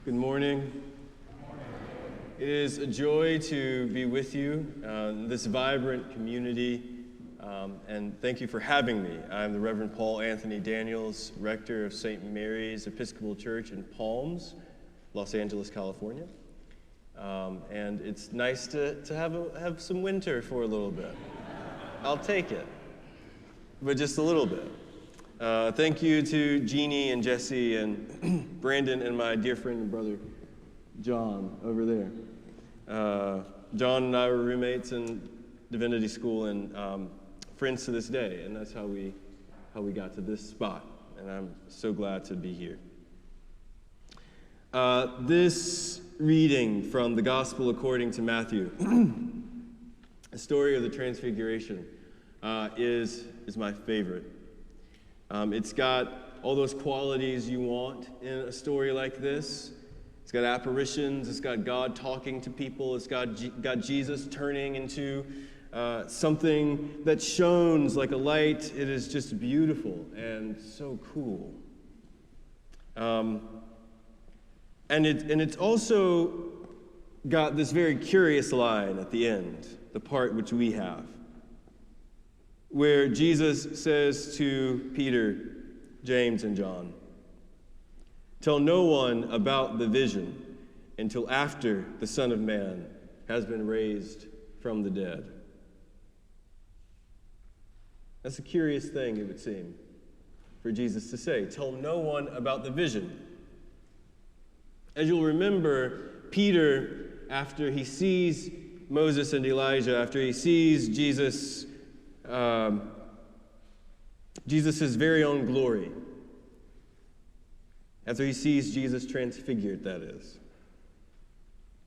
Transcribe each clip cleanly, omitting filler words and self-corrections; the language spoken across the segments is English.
Good morning. It is a joy to be with you in this vibrant community, and thank you for having me. I'm the Reverend Paul Anthony Daniels, rector of St. Mary's Episcopal Church in Palms, Los Angeles, California. And it's nice to have some winter for a little bit. I'll take it, but just a little bit. Thank you to Jeannie and Jesse and Brandon and my dear friend and brother, John, over there. John and I were roommates in divinity school and friends to this day, and that's how we got to this spot, and I'm so glad to be here. This reading from the Gospel according to Matthew, the story of the Transfiguration, is my favorite. It's got all those qualities you want in a story like this. It's got apparitions, it's got God talking to people, it's got Jesus turning into something that shines like a light. It is just beautiful and so cool. And it's also got this very curious line at the end, the part which we have, where Jesus says to Peter, James, and John, "Tell no one about the vision until after the Son of Man has been raised from the dead." That's a curious thing, it would seem, for Jesus to say. Tell no one about the vision. As you'll remember, Peter, after he sees Moses and Elijah, after he sees Jesus' very own glory, after he sees Jesus transfigured, that is,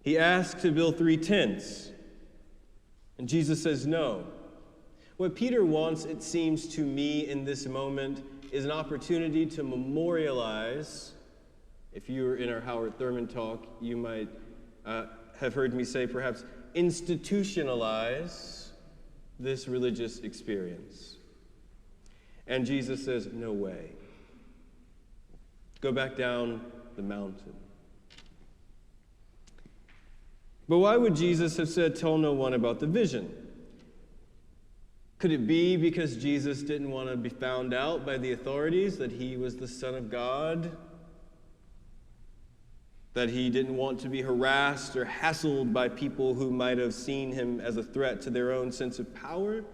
he asks to build 3 tents, and Jesus says no. What Peter wants, it seems to me in this moment, is an opportunity to memorialize. If you were in our Howard Thurman talk, you might have heard me say perhaps institutionalize this religious experience. And Jesus says, no way. Go back down the mountain. But why would Jesus have said, tell no one about the vision? Could it be because Jesus didn't want to be found out by the authorities that he was the Son of God? That he didn't want to be harassed or hassled by people who might have seen him as a threat to their own sense of power?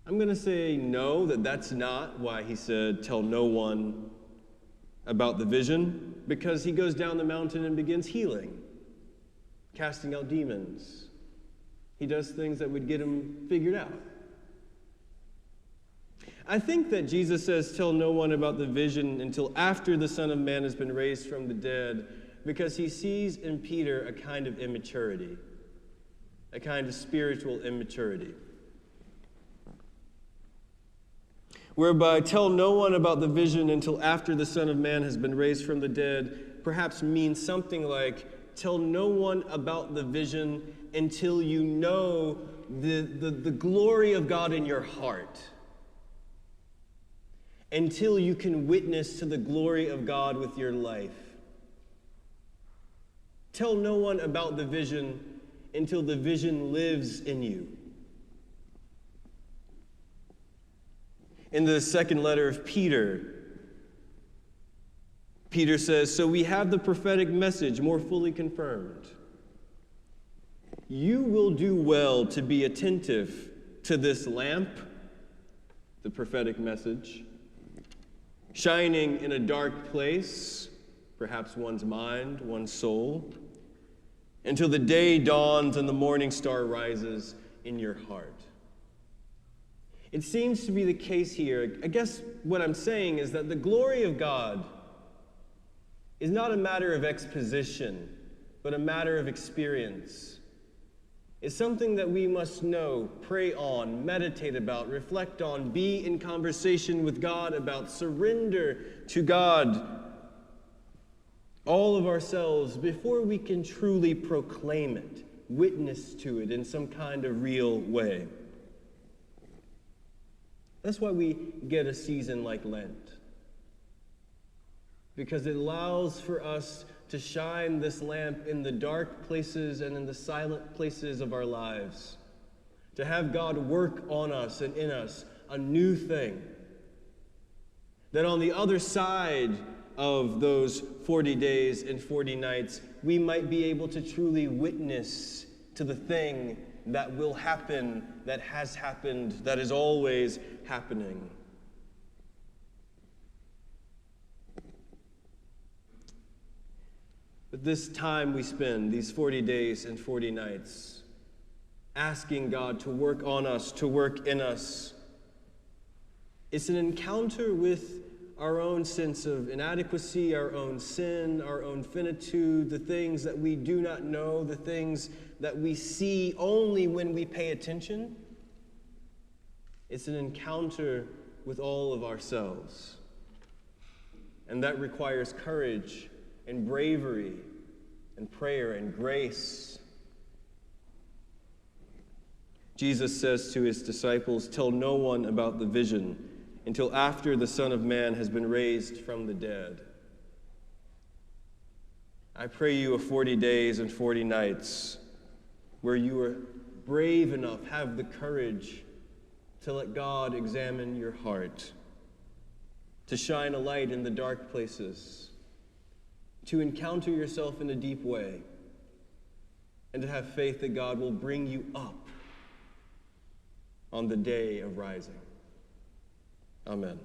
I'm going to say no, that's not why he said, tell no one about the vision, because he goes down the mountain and begins healing, casting out demons. He does things that would get him figured out. I think that Jesus says, tell no one about the vision until after the Son of Man has been raised from the dead, because he sees in Peter a kind of immaturity, a kind of spiritual immaturity, whereby tell no one about the vision until after the Son of Man has been raised from the dead perhaps means something like, tell no one about the vision until you know the glory of God in your heart, until you can witness to the glory of God with your life. Tell no one about the vision until the vision lives in you. In the second letter of Peter, Peter says, so we have the prophetic message more fully confirmed. You will do well to be attentive to this lamp, the prophetic message, shining in a dark place, perhaps one's mind, one's soul, until the day dawns and the morning star rises in your heart. It seems to be the case here. I guess what I'm saying is that the glory of God is not a matter of exposition, but a matter of experience. It's something that we must know, pray on, meditate about, reflect on, be in conversation with God about, surrender to God all of ourselves before we can truly proclaim it, witness to it in some kind of real way. That's why we get a season like Lent. because it allows for us to shine this lamp in the dark places and in the silent places of our lives, to have God work on us and in us a new thing. That on the other side of those 40 days and 40 nights, we might be able to truly witness to the thing that will happen, that has happened, that is always happening. But this time we spend, these 40 days and 40 nights, asking God to work on us, to work in us, it's an encounter with our own sense of inadequacy, our own sin, our own finitude, the things that we do not know, the things that we see only when we pay attention. It's an encounter with all of ourselves. And that requires courage and bravery and prayer and grace. Jesus says to his disciples, "Tell no one about the vision until after the Son of Man has been raised from the dead." I pray you a 40 days and 40 nights where you are brave enough, have the courage to let God examine your heart, to shine a light in the dark places, to encounter yourself in a deep way, and to have faith that God will bring you up on the day of rising. Amen.